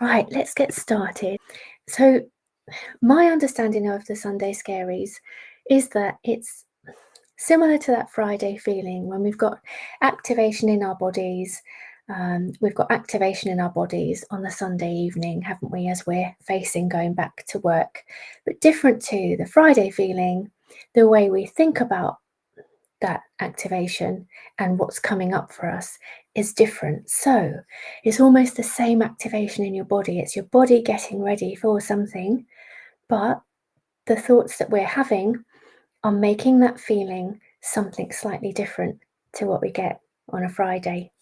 Right, let's get started. So, my understanding of the Sunday scaries is that it's similar to that Friday feeling when we've got activation in our bodies. We've got activation in our bodies on the Sunday evening, haven't we, as we're facing going back to work? But different to the Friday feeling, the way we think about that activation and what's coming up for us is different. So it's almost the same activation in your body. It's your body getting ready for something, but the thoughts that we're having are making that feeling something slightly different to what we get on a Friday.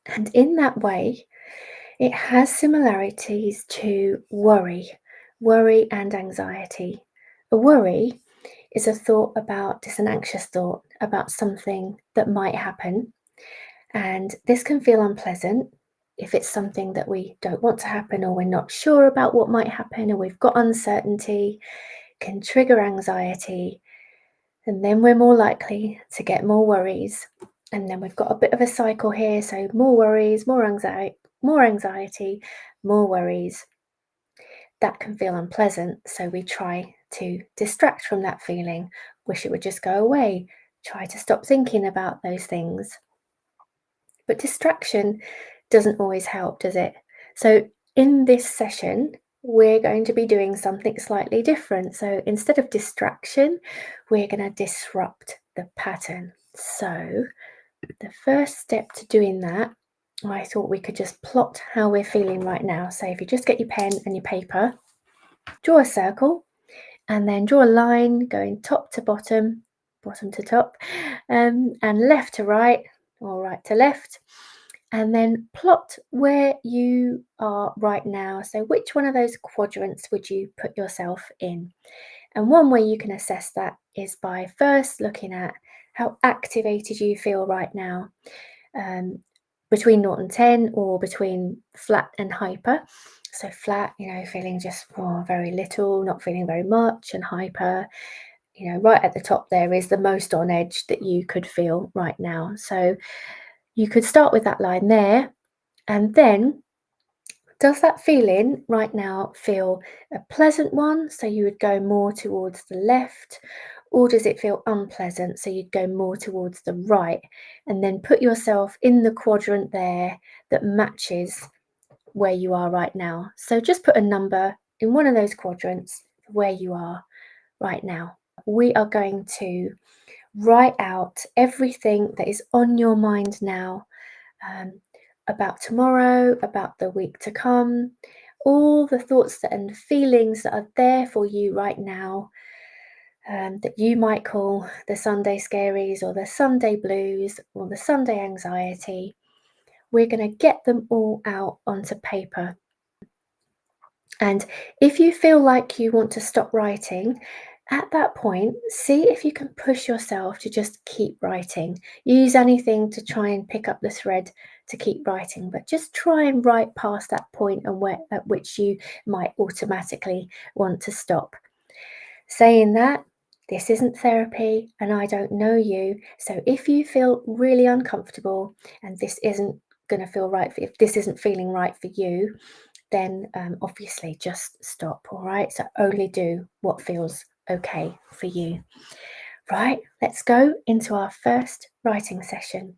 And in that way, it has similarities to worry and anxiety. A worry is a thought about, it's an anxious thought about something that might happen. And this can feel unpleasant if it's something that we don't want to happen, or we're not sure about what might happen, or we've got uncertainty, can trigger anxiety. And then we're more likely to get more worries. And then we've got a bit of a cycle here. So more worries, more anxiety, more worries. That can feel unpleasant. So we try to distract from that feeling, wish it would just go away, try to stop thinking about those things. But distraction doesn't always help, does it? So in this session, we're going to be doing something slightly different. So instead of distraction, we're going to disrupt the pattern. So the first step to doing that, I thought we could just plot how we're feeling right now. So if you just get your pen and your paper, draw a circle, and then draw a line going top to bottom, bottom to top, and left to right, or right to left. And then plot where you are right now. So which one of those quadrants would you put yourself in? And one way you can assess that is by first looking at how activated you feel right now, between 0 and 10, or between flat and hyper. So flat, feeling just very little, not feeling very much, and hyper, right at the top there is the most on edge that you could feel right now. So you could start with that line there, and then does that feeling right now feel a pleasant one? So you would go more towards the left, or does it feel unpleasant? So you'd go more towards the right, and then put yourself in the quadrant there that matches where you are right now. So just put a number in one of those quadrants where you are right now. We are going to write out everything that is on your mind now, about tomorrow, about the week to come, all the thoughts and feelings that are there for you right now, that you might call the Sunday scaries, or the Sunday blues, or the Sunday anxiety. We're going to get them all out onto paper. And if you feel like you want to stop writing, at that point, see if you can push yourself to just keep writing. Use anything to try and pick up the thread to keep writing, but just try and write past that point at which you might automatically want to stop. Saying that, this isn't therapy and I don't know you. So if you feel really uncomfortable and this isn't going to feel right, if this isn't feeling right for you, then obviously just stop, all right? So only do what feels okay for you. Right, let's go into our first writing session.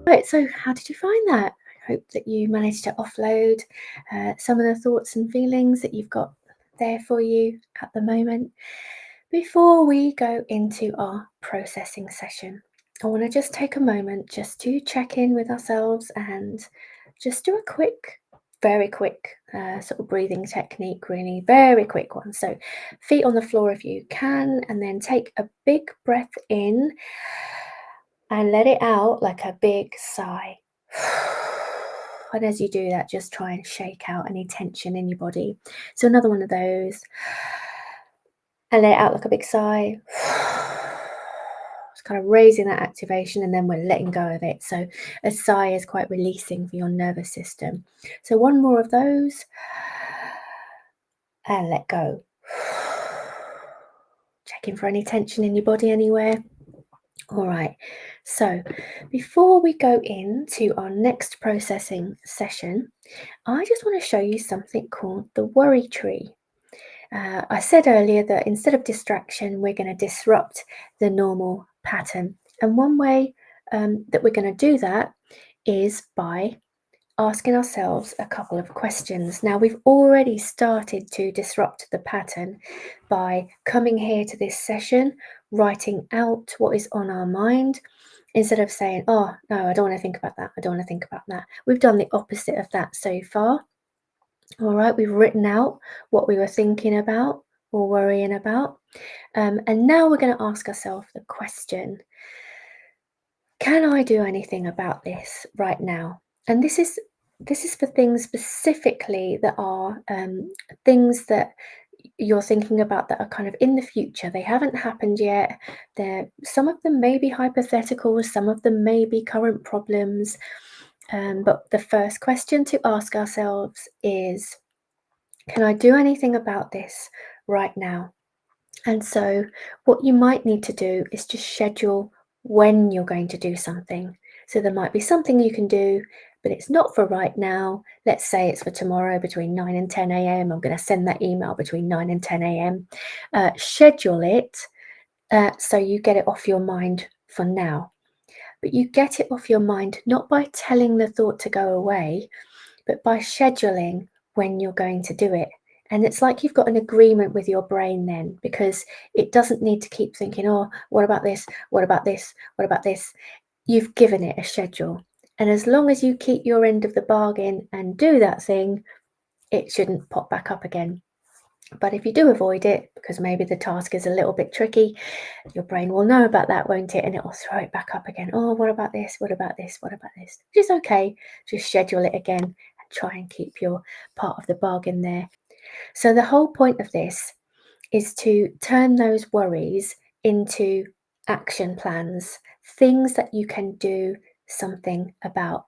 Right, so how did you find that? I hope that you managed to offload some of the thoughts and feelings that you've got there for you at the moment. Before we go into our processing session, I want to just take a moment just to check in with ourselves and just do a quick, very quick sort of breathing technique, really very quick one. So, feet on the floor if you can, and then take a big breath in and let it out like a big sigh. And as you do that, just try and shake out any tension in your body. So, another one of those. And let it out like a big sigh. It's kind of raising that activation, and then we're letting go of it. So, a sigh is quite releasing for your nervous system. So, one more of those and let go. Checking for any tension in your body anywhere. All right, so before we go into our next processing session, I just want to show you something called the worry tree. I said earlier that instead of distraction, we're going to disrupt the normal pattern. And one way that we're going to do that is by asking ourselves a couple of questions. Now, we've already started to disrupt the pattern by coming here to this session, writing out what is on our mind, instead of saying, oh, no, I don't want to think about that. I don't want to think about that. We've done the opposite of that so far. All right, we've written out what we were thinking about or worrying about. And now we're going to ask ourselves the question, can I do anything about this right now? And this is for things specifically that are things that you're thinking about that are kind of in the future. They haven't happened yet. Some of them may be hypothetical, some of them may be current problems. But the first question to ask ourselves is, can I do anything about this right now? And so, what you might need to do is just schedule when you're going to do something. So, there might be something you can do, but it's not for right now. Let's say it's for tomorrow between 9 and 10 a.m. I'm going to send that email between 9 and 10 a.m. Schedule it so you get it off your mind for now. But you get it off your mind not by telling the thought to go away, but by scheduling when you're going to do it. And it's like you've got an agreement with your brain then, because it doesn't need to keep thinking, oh, what about this? What about this? What about this? You've given it a schedule. And as long as you keep your end of the bargain and do that thing, it shouldn't pop back up again. But if you do avoid it, because maybe the task is a little bit tricky, your brain will know about that, won't it? And it will throw it back up again. Oh, what about this? What about this? What about this? Which is okay. Just schedule it again and try and keep your part of the bargain there. So the whole point of this is to turn those worries into action plans, things that you can do something about.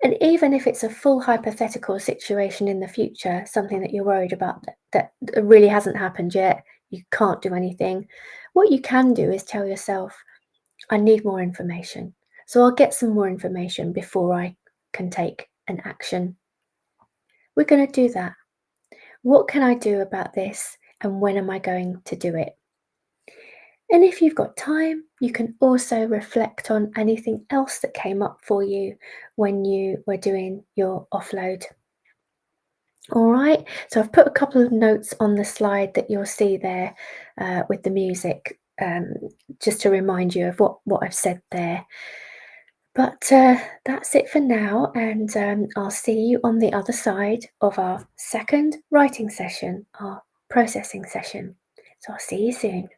And even if it's a full hypothetical situation in the future, something that you're worried about that really hasn't happened yet, you can't do anything, what you can do is tell yourself, I need more information. So I'll get some more information before I can take an action. We're going to do that. What can I do about this? And when am I going to do it? And if you've got time, you can also reflect on anything else that came up for you when you were doing your offload. All right, so I've put a couple of notes on the slide that you'll see there with the music, just to remind you of what I've said there. But that's it for now, and I'll see you on the other side of our second writing session, our processing session. So I'll see you soon.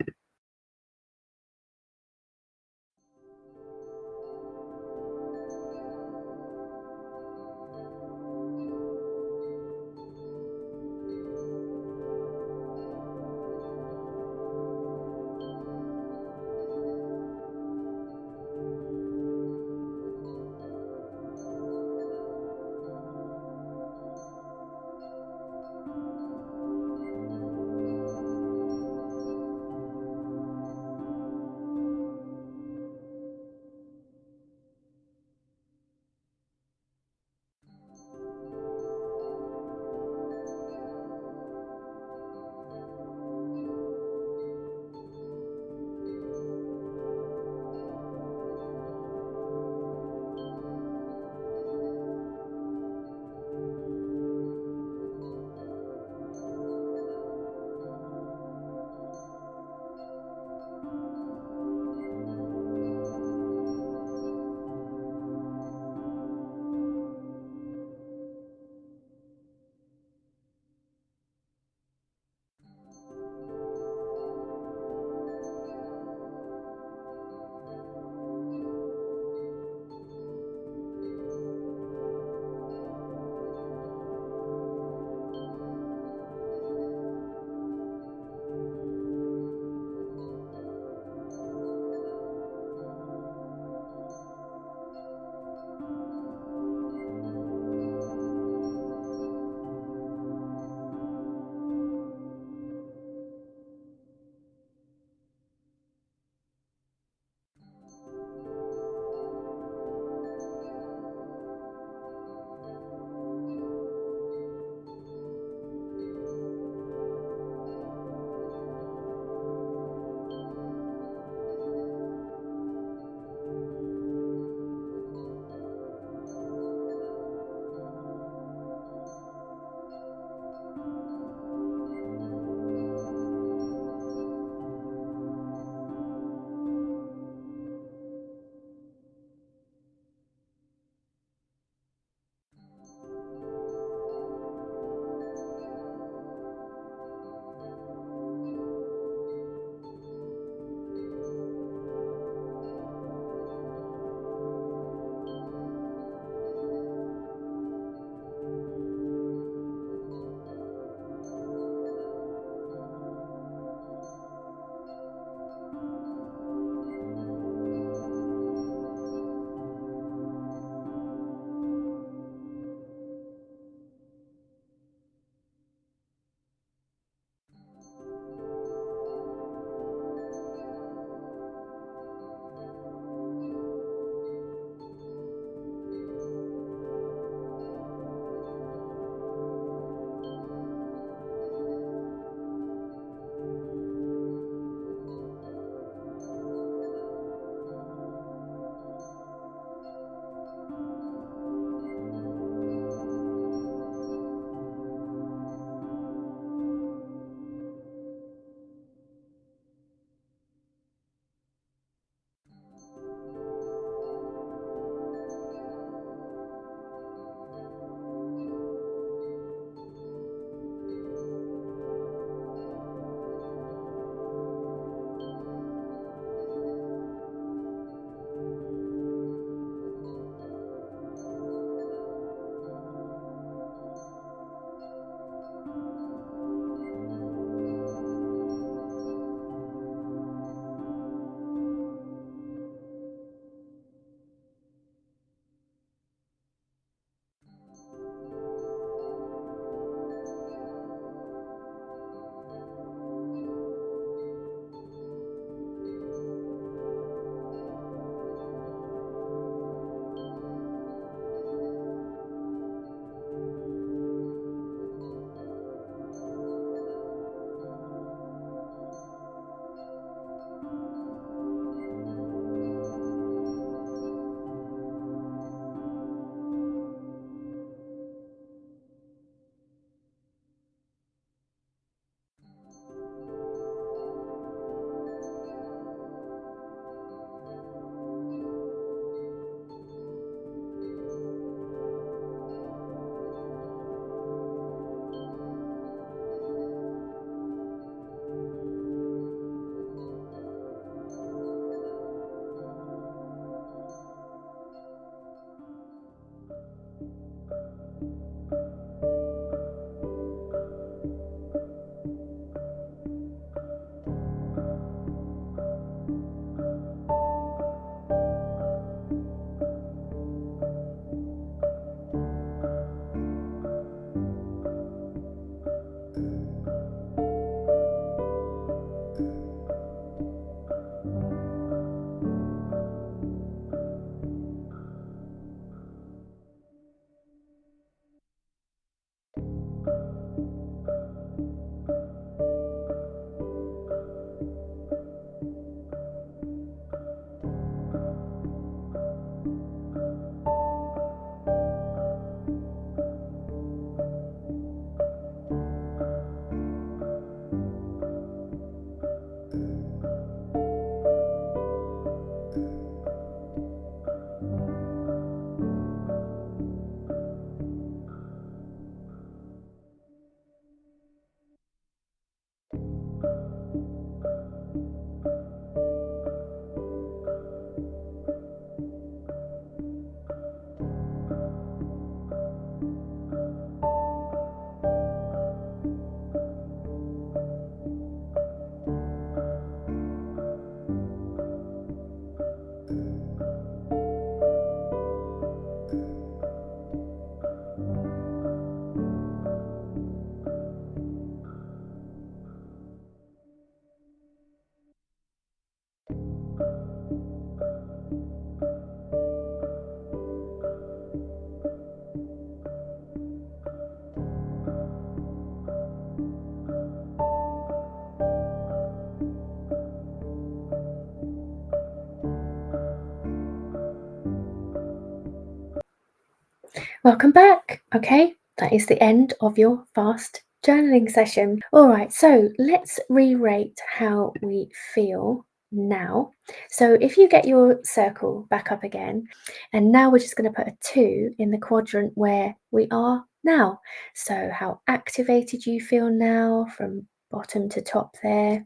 Welcome back. Okay, that is the end of your fast journaling session. All right, so let's re-rate how we feel now. So if you get your circle back up again, and now we're just going to put a 2 in the quadrant where we are now. So how activated you feel now from bottom to top there,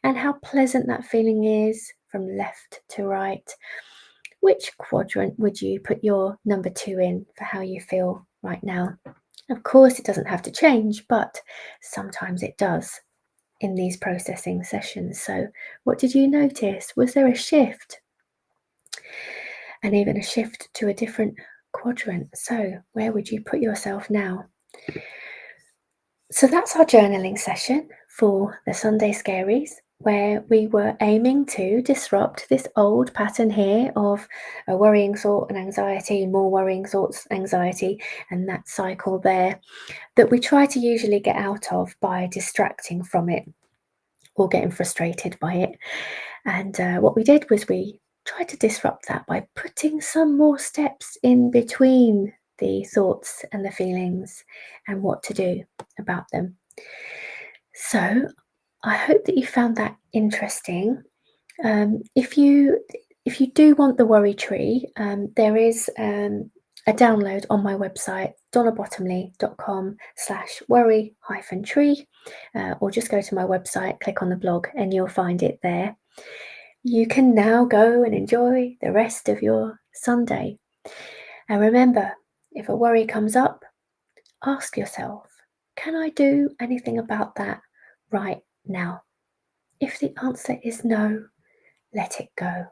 and how pleasant that feeling is from left to right. Which quadrant would you put your number 2 in for how you feel right now? Of course, it doesn't have to change, but sometimes it does in these processing sessions. So, what did you notice? Was there a shift? And even a shift to a different quadrant. So, where would you put yourself now? So, that's our journaling session for the Sunday Scaries, where we were aiming to disrupt this old pattern here of a worrying thought and anxiety, more worrying thoughts, anxiety, and that cycle there that we try to usually get out of by distracting from it or getting frustrated by it. And what we did was we tried to disrupt that by putting some more steps in between the thoughts and the feelings and what to do about them. So I hope that you found that interesting. If you do want the worry tree, there is a download on my website, donnabottomley.com/worry-tree, or just go to my website, click on the blog, and you'll find it there. You can now go and enjoy the rest of your Sunday. And remember, if a worry comes up, ask yourself, can I do anything about that right now? If the answer is no, let it go.